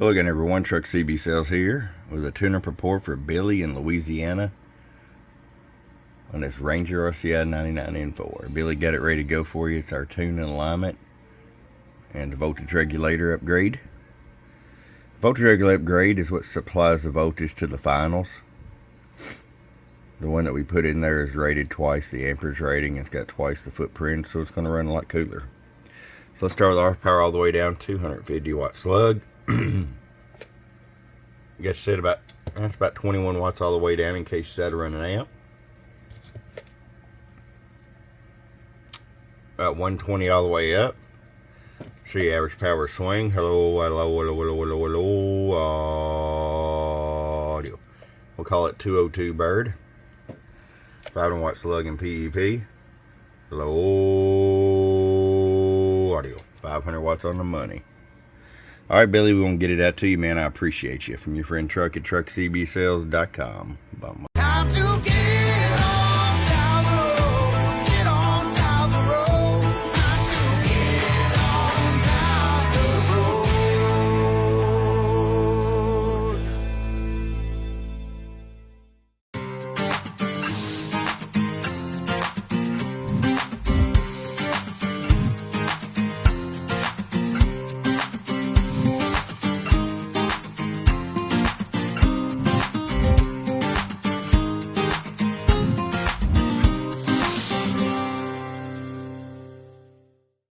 Hello again, everyone. Truck CB Sales here with a tune-up report for Billy in Louisiana on this Ranger RCI 99N4. Billy got it ready to go for you. It's our tune and alignment and the voltage regulator upgrade. Voltage regulator upgrade is what supplies the voltage to the finals. The one that we put in there is rated twice the amperage rating. It's got twice the footprint, so it's going to run a lot cooler. So let's start with our power all the way down, 250 watt slug. You got to set that's about 21 watts all the way down in case you decide to run an amp. About 120 all the way up. See average power swing. Hello, audio. We'll call it 202 bird. 500 watt slug and PEP. Hello, audio. 500 watts on the money. All right, Billy, we're going to get it out to you, man. I appreciate you. From your friend Truck at truckcbsales.com. Bye.